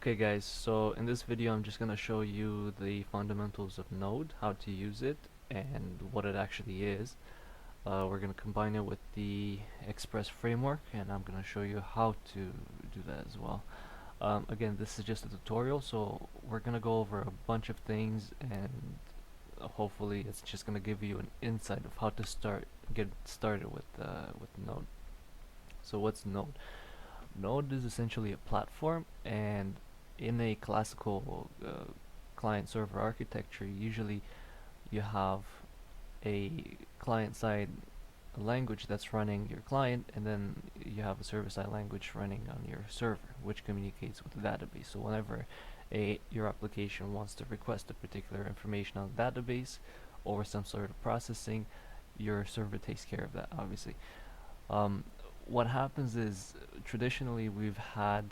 Okay guys, so in this video I'm just going to show you the fundamentals of Node, how to use it, and what it actually is. We're going to combine it with the Express framework, and I'm going to show you how to do that as well. Again, this is just a tutorial, so we're going to go over a bunch of things, and hopefully it's just going to give you an insight of how to get started with Node. So what's Node? Node is essentially a platform, and in a classical client-server architecture, usually you have a client-side language that's running your client, and then you have a server-side language running on your server, which communicates with the database. So whenever your application wants to request a particular information on the database or some sort of processing, your server takes care of that, obviously. What happens is, traditionally we've had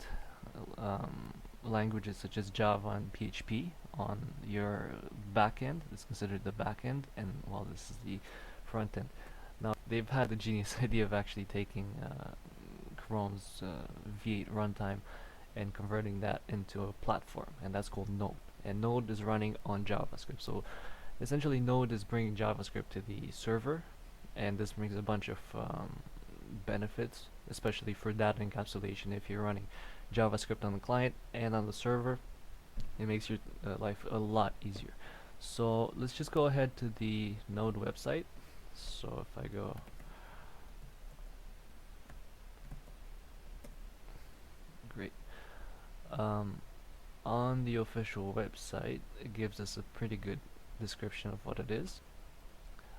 languages such as Java and PHP on your backend. It's considered the backend, and well, this is the front end. Now they've had the genius idea of actually taking Chrome's V8 runtime and converting that into a platform, and that's called Node. And Node is running on JavaScript. So essentially Node is bringing JavaScript to the server, and this brings a bunch of benefits, especially for data encapsulation. If you're running JavaScript on the client and on the server, it makes your life a lot easier. So let's just go ahead to the Node website. So if I go, great, on the official website, it gives us a pretty good description of what it is.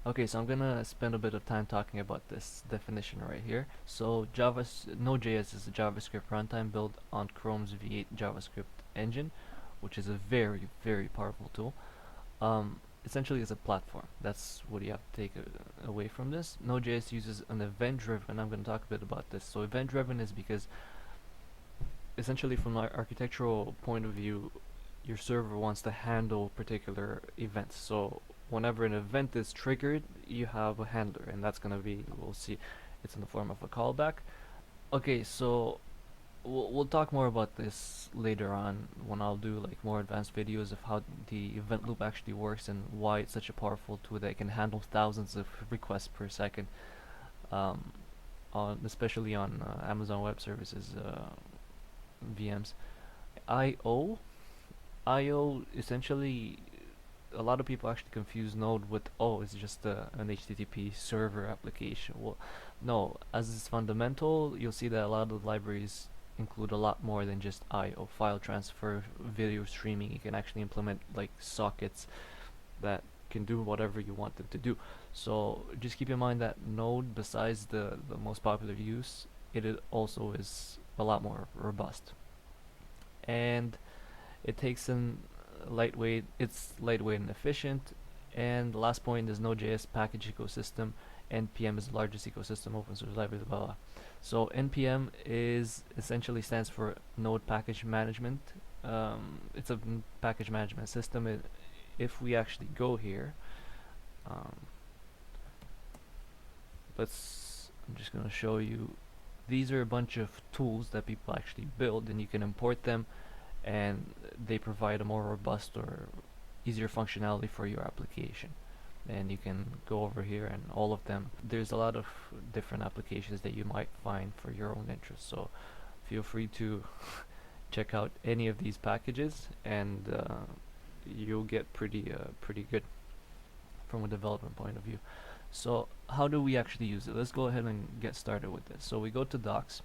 Okay, so I'm gonna spend a bit of time talking about this definition right here. So Node.js is a JavaScript runtime built on Chrome's V8 JavaScript engine, which is a very, very powerful tool. Essentially, it's a platform. That's what you have to take away from this. Node.js uses an event-driven. I'm going to talk a bit about this. So event-driven is because, essentially, from an architectural point of view, your server wants to handle particular events. So whenever an event is triggered, you have a handler, and that's going to be, we'll see, it's in the form of a callback. Okay, so we'll talk more about this later on when I'll do like more advanced videos of how the event loop actually works and why it's such a powerful tool that can handle thousands of requests per second, especially on Amazon Web Services VMs. I/O essentially, a lot of people actually confuse Node with, oh, it's just an HTTP server application. Well, no, as it's fundamental, you'll see that a lot of the libraries include a lot more than just I/O. File transfer, video streaming. You can actually implement like sockets that can do whatever you want them to do. So just keep in mind that Node, besides the most popular use, it also is a lot more robust, and it takes in it's lightweight and efficient. And the last point is Node.js package ecosystem. NPM is the largest ecosystem, open source libraries, blah blah. So NPM is essentially stands for Node Package Management. It's a package management system. If we actually go here, I'm just going to show you. These are a bunch of tools that people actually build, and you can import them, and they provide a more robust or easier functionality for your application. And you can go over here, and all of them, there's a lot of different applications that you might find for your own interest. So feel free to check out any of these packages, and you'll get pretty good from a development point of view. So how do we actually use it? Let's go ahead and get started with this. So we go to docs,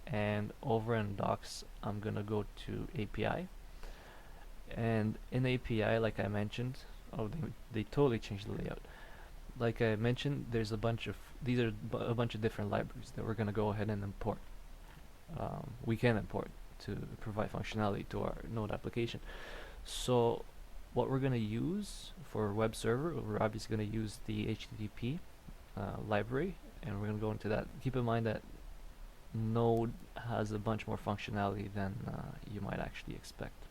and over in docs I'm gonna go to API, and in API, like I mentioned, they totally changed the layout. Like I mentioned, there's a bunch of a bunch of different libraries that we're gonna go ahead and import. We can import to provide functionality to our Node application. So what we're gonna use for web server, we're obviously gonna use the HTTP library, and we're gonna go into that. Keep in mind that Node has a bunch more functionality than you might actually expect.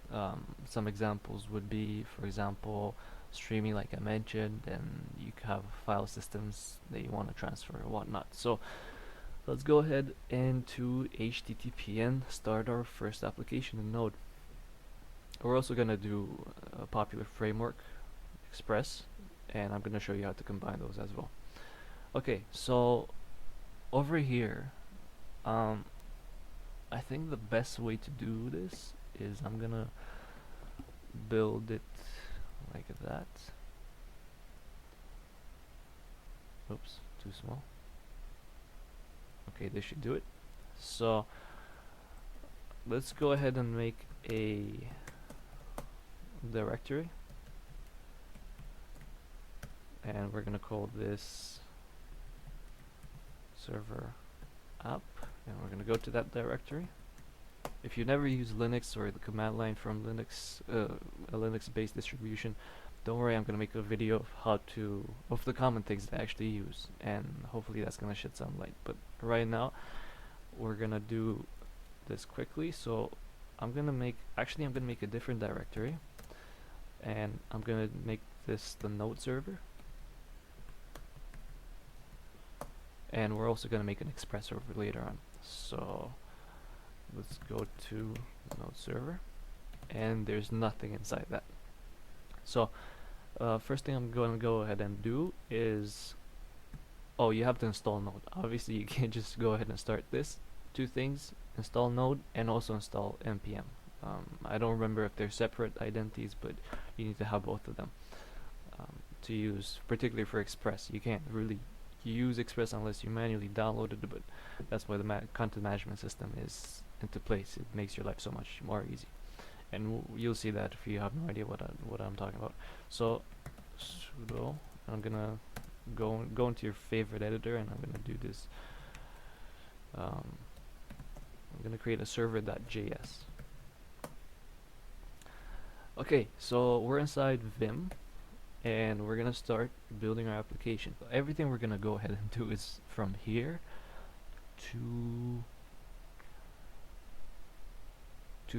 Some examples would be, for example, streaming, like I mentioned, and you have file systems that you want to transfer or whatnot. So let's go ahead into HTTP and start our first application in Node. We're also gonna do a popular framework, Express, and I'm gonna show you how to combine those as well. Okay, so over here, I think the best way to do this is I'm gonna build it like that. Oops, too small. Okay, this should do it. So let's go ahead and make a directory, and we're gonna call this server app, and we're gonna go to that directory. If you never use Linux or the command line from Linux, a Linux-based distribution, don't worry, I'm gonna make a video of of the common things that I actually use, and hopefully that's gonna shed some light. But right now, we're gonna do this quickly. So I'm gonna make a different directory, and I'm gonna make this the node server, and we're also gonna make an express server later on. So let's go to node server, and there's nothing inside that. So first thing I'm going to go ahead and do is, oh, you have to install Node. Obviously you can't just go ahead and start this. Two things: install Node and also install npm. I don't remember if they're separate identities, but you need to have both of them to use, particularly for Express. You can't really use Express unless you manually download it, but that's why the content management system is into place. It makes your life so much more easy, and you'll see that if you have no idea what I'm talking about. So sudo, I'm gonna go into your favorite editor, and I'm gonna do this. I'm gonna create a server.js. Okay, so we're inside Vim, and we're gonna start building our application. Everything we're gonna go ahead and do is from here to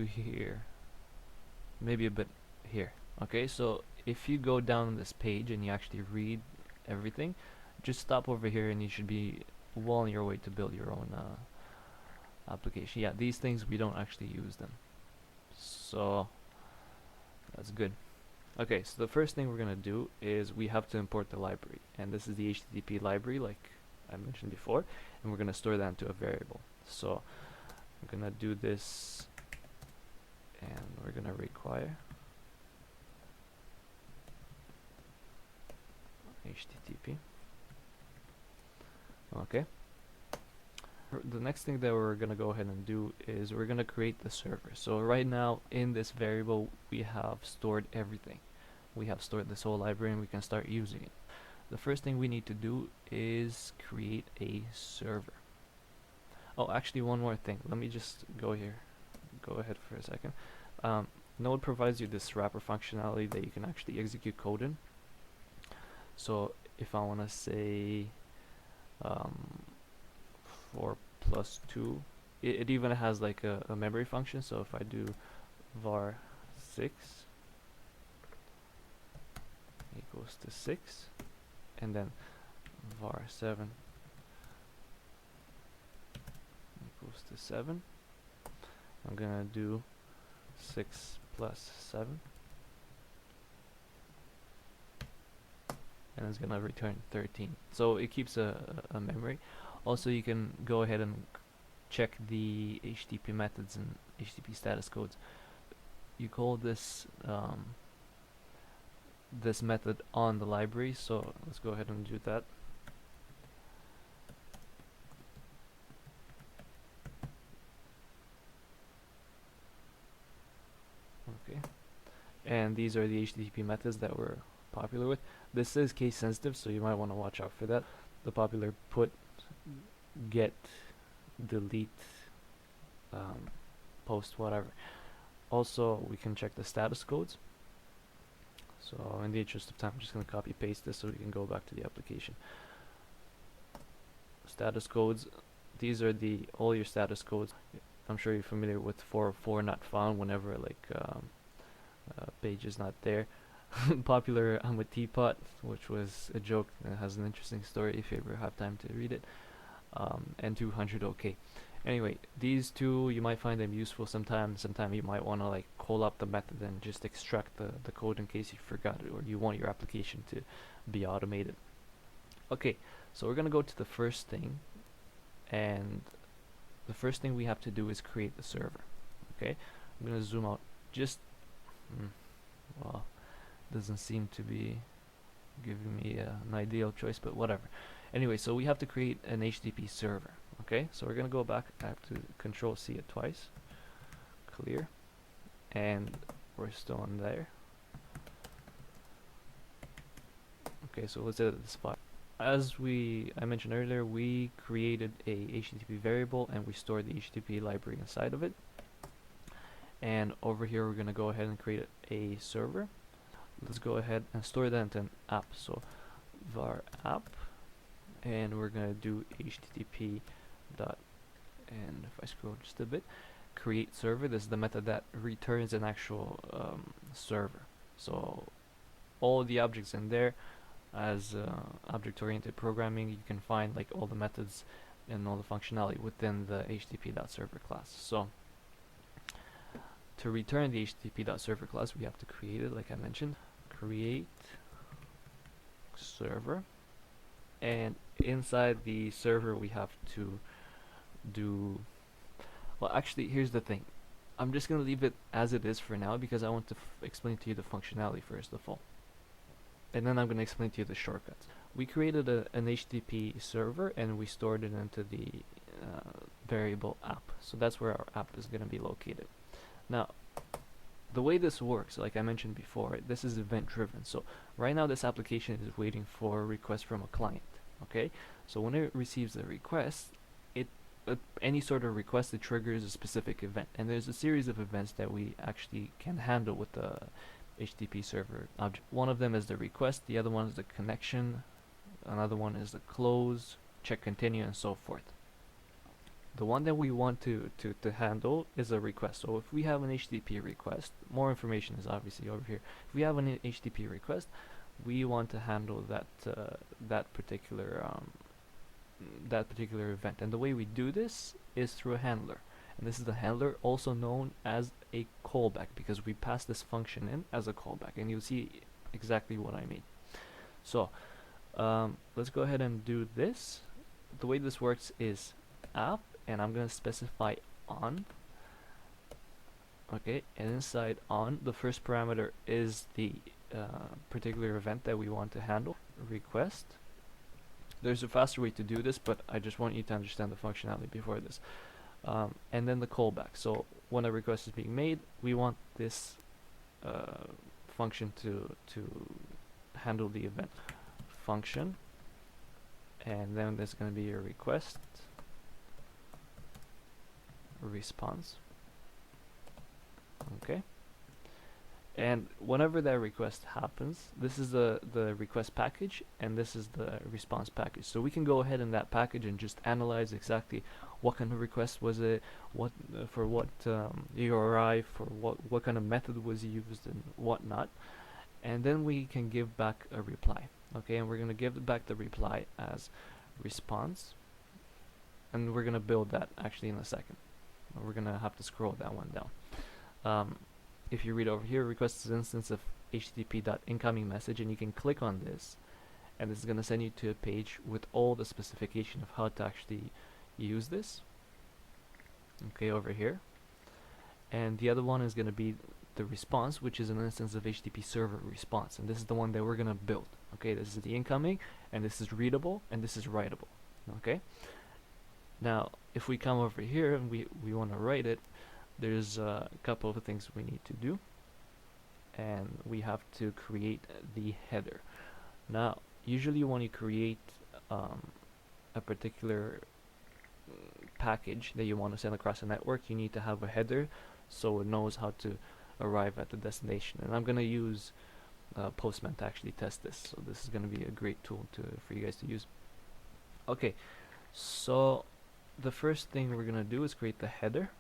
here, maybe a bit here. Okay, so if you go down this page and you actually read everything, just stop over here and you should be well on your way to build your own application. Yeah, these things, we don't actually use them, so that's good. Okay, so the first thing we're gonna do is we have to import the library, and this is the HTTP library like I mentioned before, and we're gonna store that into a variable. So I'm gonna do this, and we're gonna require HTTP. Okay. The next thing that we're gonna go ahead and do is we're gonna create the server. So right now in this variable we have stored everything. We have stored this whole library, and we can start using it. The first thing we need to do is create a server. Oh, actually one more thing. Let me just go ahead for a second. Node provides you this wrapper functionality that you can actually execute code in. So if I want to say 4 plus 2, it even has like a memory function. So if I do var 6 equals to 6, and then var 7 equals to 7, I'm gonna do 6 plus 7, and it's gonna return 13. So it keeps a memory. Also, you can go ahead and check the HTTP methods and HTTP status codes. You call this this method on the library, so let's go ahead and do that. Okay, and these are the HTTP methods that we're popular with. This is case sensitive, so you might want to watch out for that. The popular put, get, delete, post, whatever. Also, we can check the status codes. So in the interest of time, I'm just going to copy paste this so we can go back to the application. Status codes, these are all your status codes. I'm sure you're familiar with 404 not found whenever like page is not there. Popular, I'm a teapot, which was a joke that has an interesting story if you ever have time to read it. And 200 okay. Anyway, these two, you might find them useful sometimes. Sometimes you might want to like call up the method and just extract the code in case you forgot it or you want your application to be automated. Okay, so we're gonna go to the first thing, and the first thing we have to do is create the server. Okay, I'm gonna zoom out just well, doesn't seem to be giving me an ideal choice, but whatever. Anyway, so we have to create an HTTP server. Okay, so we're gonna go back. I have to Control C it twice, clear, and we're still in there. Okay, so let's edit this file. As I mentioned earlier, we created a HTTP variable and we stored the HTTP library inside of it. And over here, we're gonna go ahead and create a server. Let's go ahead and store that into an app. So var app, and we're gonna do HTTP dot, and if I scroll just a bit, create server. This is the method that returns an actual server. So all the objects in there, as object-oriented programming, you can find like all the methods and all the functionality within the HTTP.server class. So to return the HTTP.server class, we have to create it, like I mentioned. Create server, and inside the server we have to do, well, actually, here's the thing. I'm just gonna leave it as it is for now because I want to explain to you the functionality first of all, and then I'm gonna explain to you the shortcuts. We created an HTTP server and we stored it into the variable app. So that's where our app is gonna be located. Now, the way this works, like I mentioned before, this is event driven. So right now this application is waiting for a request from a client. Okay, so when it receives a request, any sort of request, it triggers a specific event, and there's a series of events that we actually can handle with the HTTP server object. One of them is the request, the other one is the connection, another one is the close, check continue, and so forth. The one that we want to handle is a request. So if we have an HTTP request, more information is obviously over here. If we have an HTTP request, we want to handle that particular event, and the way we do this is through a handler, and this is the handler, also known as a callback, because we pass this function in as a callback, and you'll see exactly what I mean. So let's go ahead and do this. The way this works is app, and I'm going to specify on. Okay, and inside on, the first parameter is the particular event that we want to handle, request. There's a faster way to do this, but I just want you to understand the functionality before this. And then the callback. So when a request is being made, we want this function to handle the event function, and then there's going to be a request response. Okay, and whenever that request happens, this is the request package and this is the response package. So we can go ahead in that package and just analyze exactly what kind of request was it, what for what URI, for what kind of method was used and whatnot, and then we can give back a reply. Okay, and we're going to give back the reply as response, and we're going to build that actually in a second. We're going to have to scroll that one down. If you read over here, request is an instance of http.incoming message, and you can click on this, and this is going to send you to a page with all the specification of how to actually use this. Okay, over here. And the other one is going to be the response, which is an instance of HTTP server response, and this is the one that we're going to build. Okay, this is the incoming, and this is readable, and this is writable. Okay, now if we come over here and we want to write it, there's a couple of things we need to do, and we have to create the header. Now usually when you create a particular package that you want to send across a network, you need to have a header so it knows how to arrive at the destination, and I'm going to use Postman to actually test this, so this is going to be a great tool for you guys to use. Okay, so the first thing we're going to do is create the header,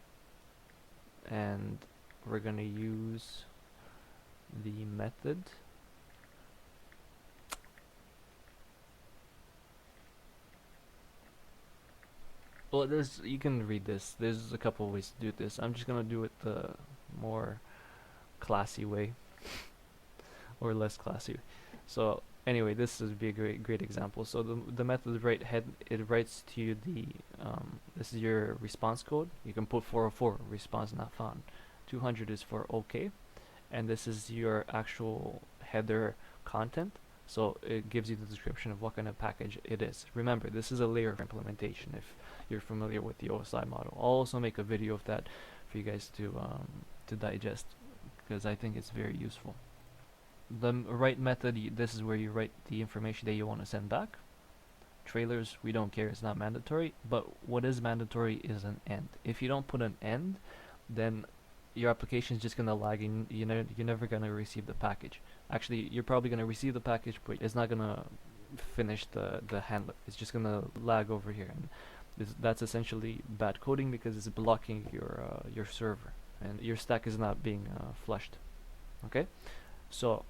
and we're going to use the method Well, there's you can read this. There's a couple of ways to do this. I'm just gonna do it the more classy way, or less classy. So anyway, this is be a great example. So the method write head, it writes to you the this is your response code. You can put 404 response not found. 200 is for OK, and this is your actual header content. So it gives you the description of what kind of package it is. Remember, this is a layer of implementation if you're familiar with the OSI model. I'll also make a video of that for you guys to digest, because I think it's very useful. The write method, this is where you write the information that you want to send back. Trailers, we don't care, it's not mandatory, but what is mandatory is an end. If you don't put an end, then your application is just going to lag and you're never going to receive the package. Actually, you're probably going to receive the package, but it's not going to finish the handler. It's just going to lag over here, and that's essentially bad coding because it's blocking your server, and your stack is not being flushed. Okay, so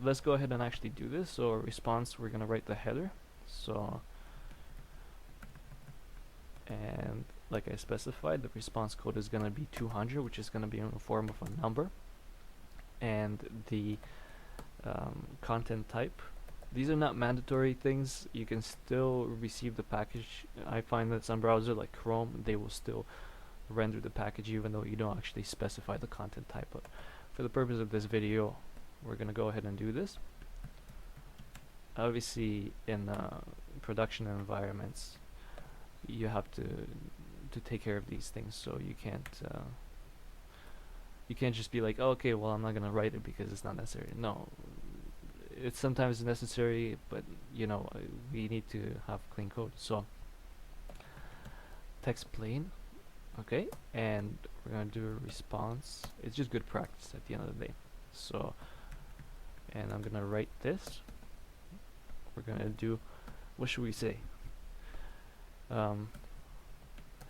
let's go ahead and actually do this. So response, we're going to write the header. So, and like I specified, the response code is going to be 200, which is going to be in the form of a number, and the content type. These are not mandatory things. You can still receive the package. I find that some browsers like Chrome, they will still render the package even though you don't actually specify the content type. But for the purpose of this video, we're going to go ahead and do this. Obviously, in production environments, you have to take care of these things. So you can't just be like, oh, okay, well, I'm not gonna write it because it's not necessary. No, it's sometimes necessary, but you know, we need to have clean code. So text plain, okay, and we're gonna do a response. It's just good practice at the end of the day. So, and I'm gonna write this. We're gonna do, what should we say?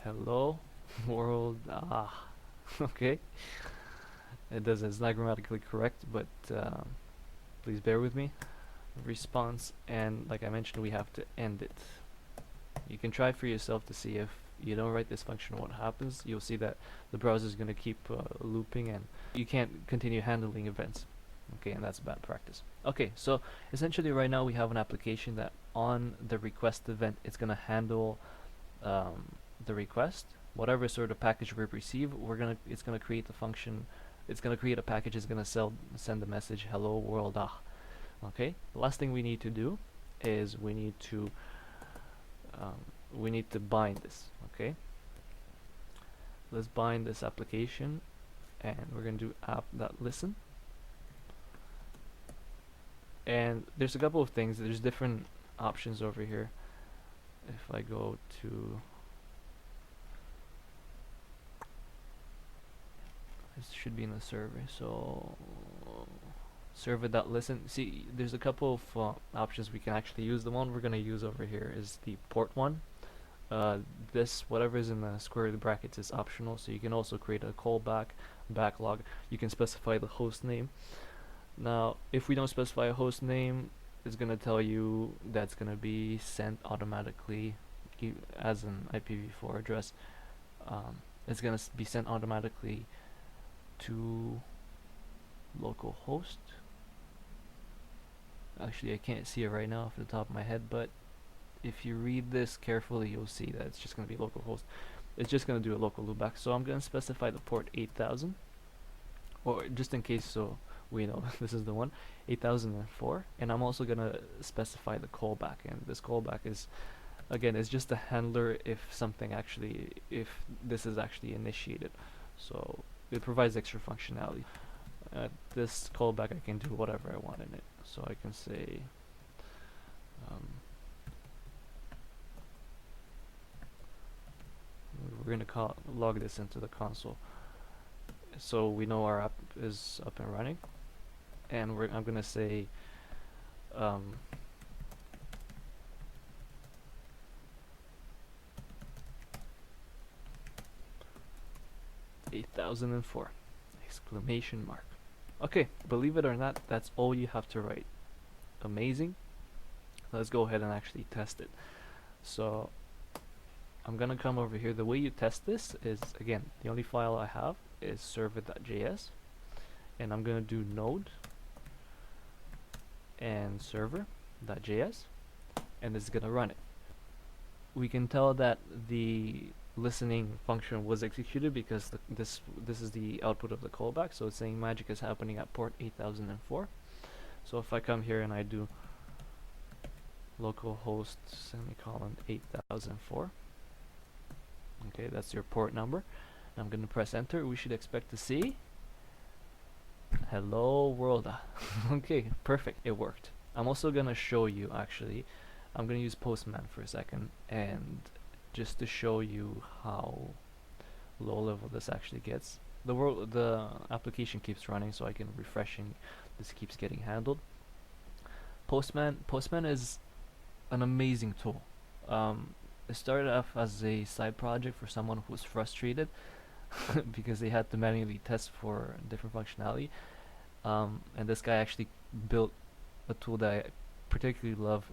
Hello world. Okay. It's not grammatically correct, but please bear with me. Response, and like I mentioned, we have to end it. You can try for yourself to see if you don't write this function what happens. You'll see that the browser is going to keep looping, and you can't continue handling events. Okay, and that's bad practice. Okay, so essentially right now we have an application that on the request event, it's going to handle the request. Whatever sort of package we receive, it's gonna create the function. It's gonna create a package. It's gonna send the message hello world. Okay. The last thing we need to do is we need to bind this. Okay. Let's bind this application, and we're gonna do app.listen. And there's a couple of things. There's different options over here. If I go to, this should be in the server, so server.listen. See, there's a couple of options we can actually use. The one we're going to use over here is the port one. This, whatever is in the square brackets, is optional, so you can also create a callback, backlog. You can specify the host name. Now, if we don't specify a host name, it's going to tell you that's going to be sent automatically as an IPv4 address. It's going to be sent automatically to localhost. Actually, I can't see it right now off the top of my head, but if you read this carefully, you'll see that it's just going to be localhost. It's just going to do a local loopback. So I'm going to specify the port 8000, or just in case, so we know this is the one, 8004, and I'm also going to specify the callback, and this callback is, again, it's just a handler if this is actually initiated. So it provides extra functionality. This callback, I can do whatever I want in it. So I can say we're going to log this into the console, so we know our app is up and running. And I'm going to say 8004 exclamation mark. Okay, believe it or not, that's all you have to write. Amazing. Let's go ahead and actually test it. So I'm gonna come over here. The way you test this is, again, the only file I have is server.js, and I'm gonna do node and server.js, and it's gonna run it. We can tell that the listening function was executed because this is the output of the callback, so it's saying magic is happening at port 8004. So if I come here and I do localhost semicolon 8004, okay, that's your port number. I'm going to press enter. We should expect to see hello world. Okay, perfect, it worked. I'm also going to show you, actually, I'm going to use Postman for a second, and just to show you how low level this actually gets. The application keeps running, so I can refreshing. This keeps getting handled. Postman is an amazing tool. It started off as a side project for someone who was frustrated because they had to manually test for different functionality. And this guy actually built a tool that I particularly love,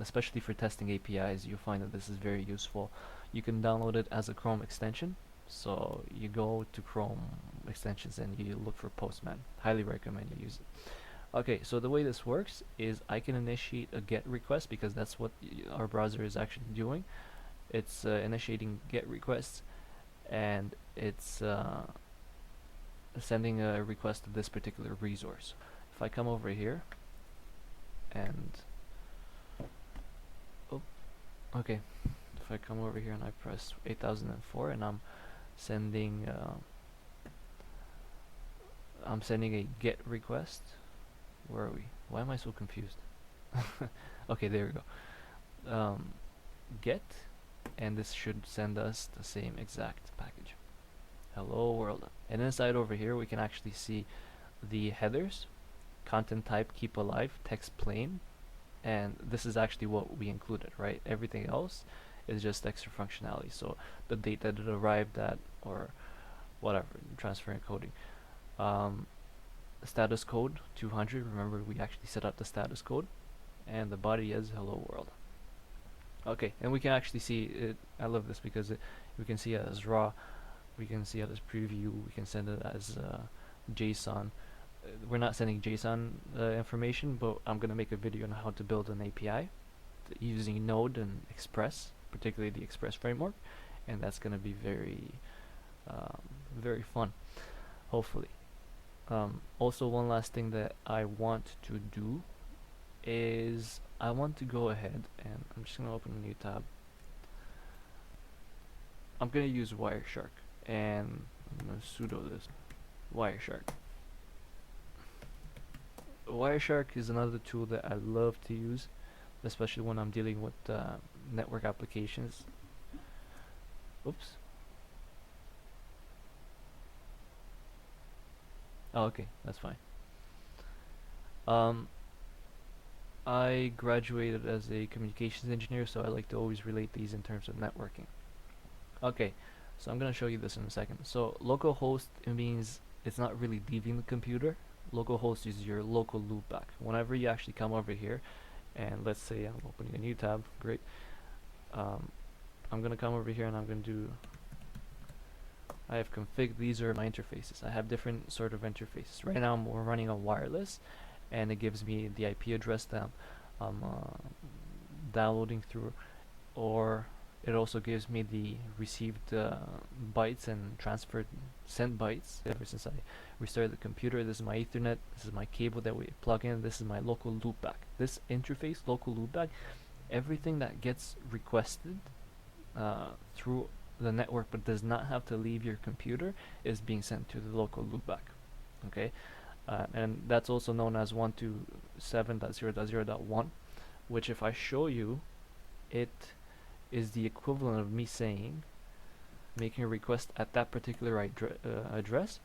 especially for testing APIs. You'll find that this is very useful. You can download it as a Chrome extension. So you go to Chrome extensions and you look for Postman. Highly recommend you use it. Okay, so the way this works is I can initiate a GET request, because that's what our browser is actually doing. It's initiating GET requests, and it's sending a request to this particular resource. If I come over here and okay, if I come over here and I press 8004 and I'm sending a GET request. Where are we? Why am I so confused? Okay, there we go. GET, and this should send us the same exact package. Hello world. And inside over here we can actually see the headers, content type keep alive, text plain, and this is actually what we included, right? Everything else is just extra functionality. So the date that it arrived at, or whatever, transfer encoding. Status code 200. Remember, we actually set up the status code, and the body is hello world. Okay, and we can actually see it. I love this because we can see it as raw, we can see it as preview, we can send it as JSON. We're not sending JSON information, but I'm gonna make a video on how to build an API using Node and Express, particularly the Express framework, and that's gonna be very very fun, hopefully. Also, one last thing that I want to do is I want to go ahead and I'm just going to open a new tab. I'm going to use Wireshark, and I'm going to sudo this Wireshark. Wireshark is another tool that I love to use, especially when I'm dealing with network applications. Oops. Oh, okay, that's fine. I graduated as a communications engineer, so I like to always relate these in terms of networking. Okay, so I'm going to show you this in a second. So localhost, it means it's not really leaving the computer. Localhost is your local loopback. Whenever you actually come over here, and let's say I'm opening a new tab, great. I'm going to come over here and I'm going to do, I have configured, these are my interfaces. I have different sort of interfaces. Right now we're running on wireless, and it gives me the IP address that I'm downloading through, or it also gives me the received bytes and transferred sent bytes. Ever since I restarted the computer, this is my Ethernet, this is my cable that we plug in, this is my local loopback. This interface, local loopback, everything that gets requested through the network but does not have to leave your computer is being sent to the local loopback. Okay, and that's also known as 127.0.0.1, which, if I show you, it is the equivalent of me saying, making a request at that particular address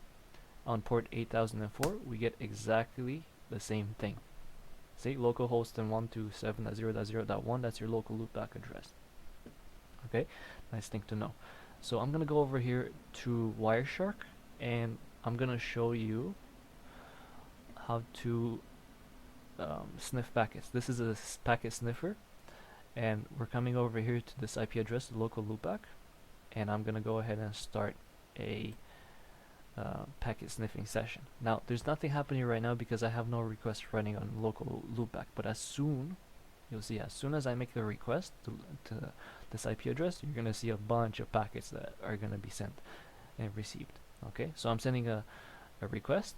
on port 8004. We get exactly the same thing. See, localhost and 127.0.0.1, that's your local loopback address. Okay, nice thing to know. So I'm gonna go over here to Wireshark, and I'm gonna show you how to sniff packets. This is a packet sniffer, and we're coming over here to this IP address, the local loopback, and I'm gonna go ahead and start a packet sniffing session. Now there's nothing happening right now because I have no request running on local loopback, but as soon you'll see, as soon as I make a request to this IP address, you're gonna see a bunch of packets that are gonna be sent and received. Okay, so I'm sending a request,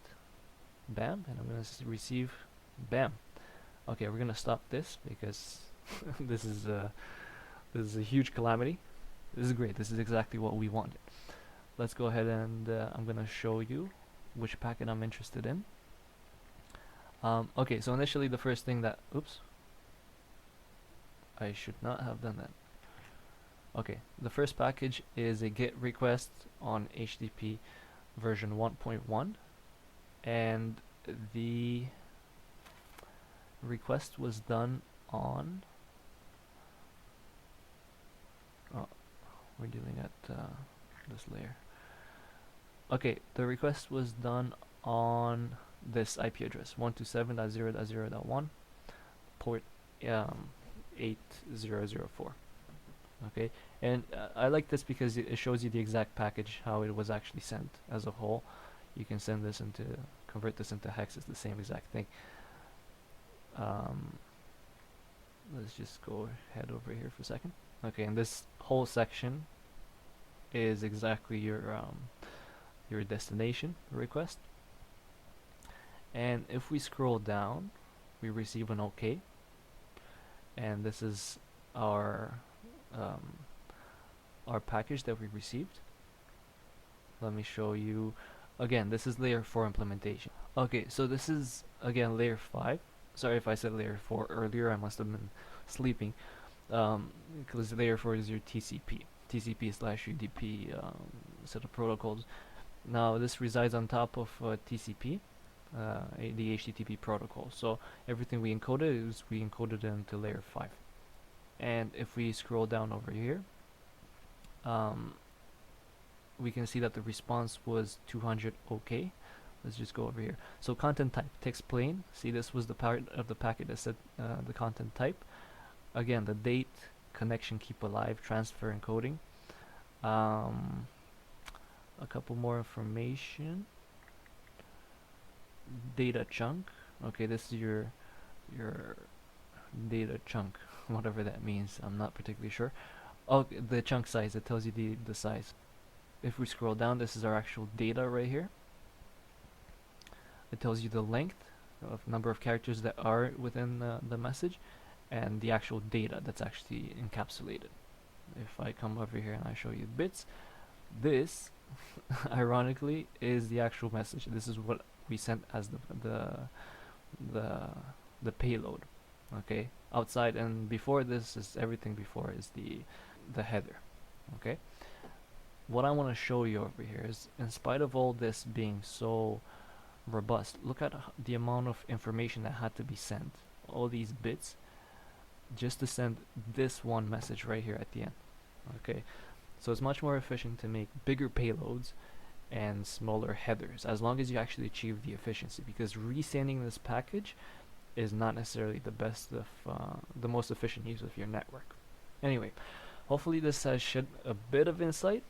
bam, and I'm gonna receive, bam. Okay, we're gonna stop this because this is a huge calamity. This is great. This is exactly what we wanted. Let's go ahead and I'm gonna show you which packet I'm interested in. Okay, so initially the first thing that, oops, I should not have done that. Okay, the first package is a GET request on HTTP version 1.1, and the request was done on, oh, we're dealing at this layer. Okay, the request was done on this IP address, 127.0.0.1, port 8004. Okay, and I like this because it shows you the exact package, how it was actually sent as a whole. You can send this into, convert this into hex, it's the same exact thing. Let's just go head over here for a second. Okay, and this whole section is exactly your destination request. And if we scroll down, we receive an OK, and this is our package that we received. Let me show you again. This is layer 4 implementation. Okay, so this is again layer 5. Sorry if I said layer 4 earlier, I must have been sleeping, because layer 4 is your TCP/UDP set of protocols. Now this resides on top of TCP, the HTTP protocol. So everything we encoded into layer 5. And if we scroll down over here, we can see that the response was 200 OK. Let's just go over here. So content type, text plain. See, this was the part of the packet that said the content type. Again, the date, connection keep alive, transfer encoding. A couple more information. Data chunk. Okay, this is your data chunk, whatever that means. I'm not particularly sure. Oh, the chunk size. It tells you the size. If we scroll down, this is our actual data right here. It tells you the length of number of characters that are within the message, and the actual data that's actually encapsulated. If I come over here and I show you bits, this ironically is the actual message. This is what we sent as the payload. Okay, outside and before this is everything before is the header. Okay, what I want to show you over here is, in spite of all this being so robust, look at the amount of information that had to be sent, all these bits, just to send this one message right here at the end. Okay, so it's much more efficient to make bigger payloads and smaller headers, as long as you actually achieve the efficiency, because resending this package is not necessarily the best of the most efficient use of your network. Anyway, hopefully this has shed a bit of insight.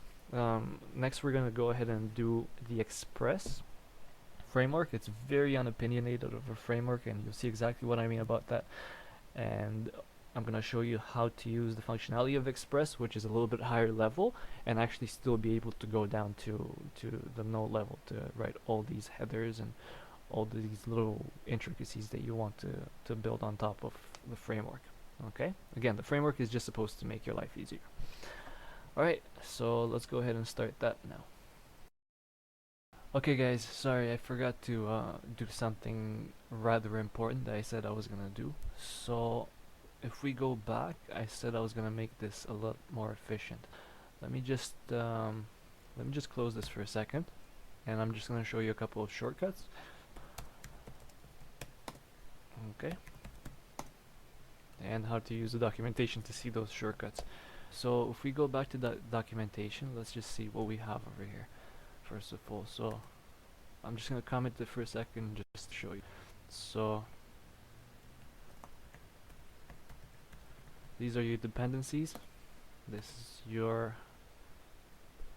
Next we're going to go ahead and do the Express framework. It's very unopinionated of a framework, and you'll see exactly what I mean about that. And I'm going to show you how to use the functionality of Express, which is a little bit higher level, and actually still be able to go down to the node level to write all these headers and all these little intricacies that you want to build on top of the framework. Okay, again, the framework is just supposed to make your life easier. Alright, so let's go ahead and start that now. Okay guys, sorry, I forgot to do something rather important that I said I was gonna do. So if we go back, I said I was gonna make this a lot more efficient. Let me just close this for a second, and I'm just gonna show you a couple of shortcuts. Okay, and how to use the documentation to see those shortcuts. So if we go back to the documentation, let's just see what we have over here first of all. So I'm just gonna comment it for a second just to show you. So these are your dependencies. This is your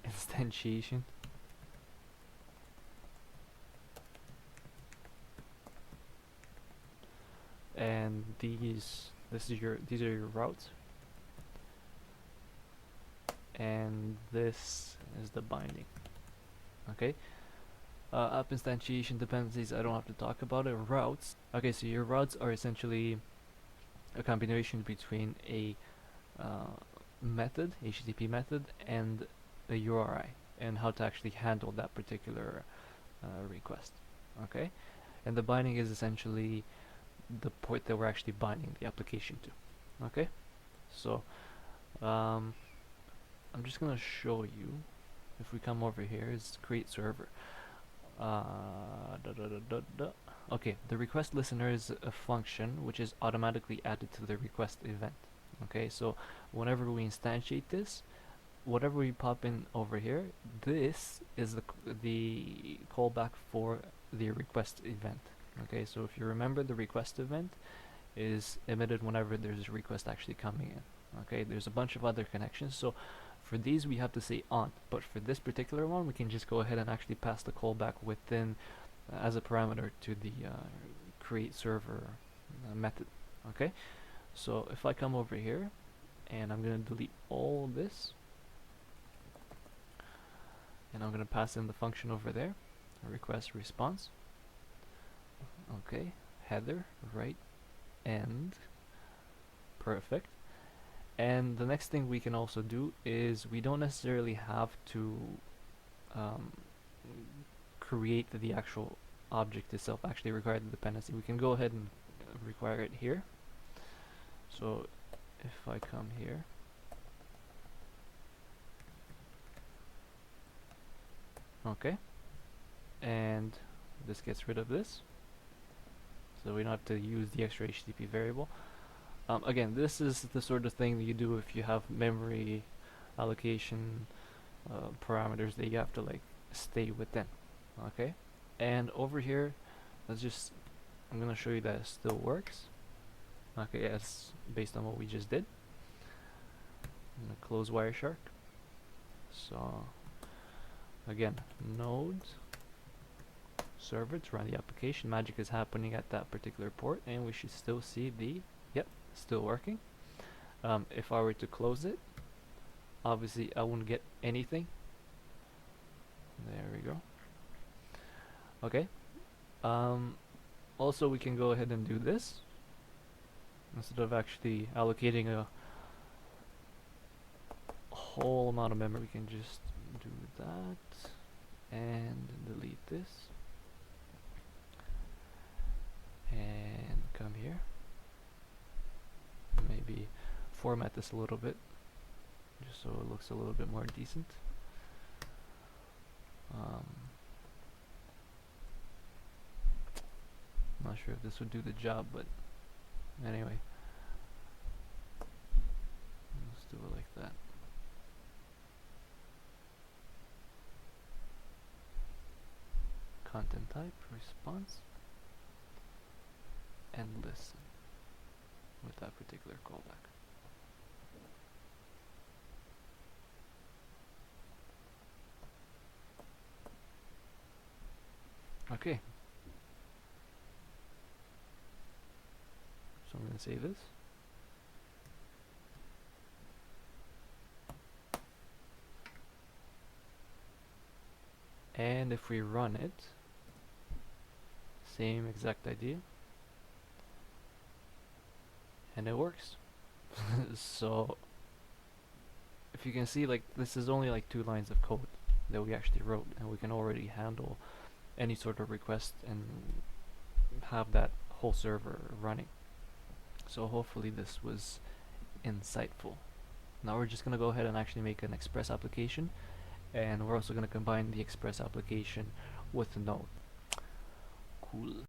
instantiation. And these are your routes. And this is the binding. Okay. App instantiation dependencies, I don't have to talk about it. Routes. Okay, so your routes are essentially a combination between a method, HTTP method, and a URI, and how to actually handle that particular request. Okay, and the binding is essentially the port that we're actually binding the application to. Okay, so I'm just gonna show you. If we come over here, is create server. Okay, the request listener is a function which is automatically added to the request event. Okay, so whenever we instantiate this, whatever we pop in over here, this is the callback for the request event. Okay, so if you remember, the request event is emitted whenever there's a request actually coming in. Okay, there's a bunch of other connections, so for these we have to say on, but for this particular one we can just go ahead and actually pass the callback within as a parameter to the create server method. Okay, so if I come over here and I'm going to delete all this, and I'm going to pass in the function over there, request response. Okay, header, right, end, perfect. And the next thing we can also do is we don't necessarily have to create the actual object itself, actually require the dependency. We can go ahead and require it here. So if I come here, okay, and this gets rid of this, so we don't have to use the extra HTTP variable. Again, this is the sort of thing that you do if you have memory allocation parameters that you have to like stay within. Okay, and over here, I'm gonna show you that it still works. Okay, yes, based on what we just did. I'm gonna close Wireshark. So again, node server to run the application. Magic is happening at that particular port, and we should still see the still working. If I were to close it, obviously I wouldn't get anything. There we go. Okay. Also, we can go ahead and do this instead of actually allocating a whole amount of memory. We can just do that and delete this and come here. Maybe format this a little bit just so it looks a little bit more decent. I'm not sure if this would do the job, but anyway, let's do it like that. Content type, response, and listen with that particular callback. Okay. So I'm going to save this. And if we run it, same exact idea. And it works. So if you can see, like, this is only like 2 lines of code that we actually wrote, and we can already handle any sort of request and have that whole server running. So hopefully this was insightful. Now we're just going to go ahead and actually make an Express application, and we're also going to combine the Express application with Node. Cool.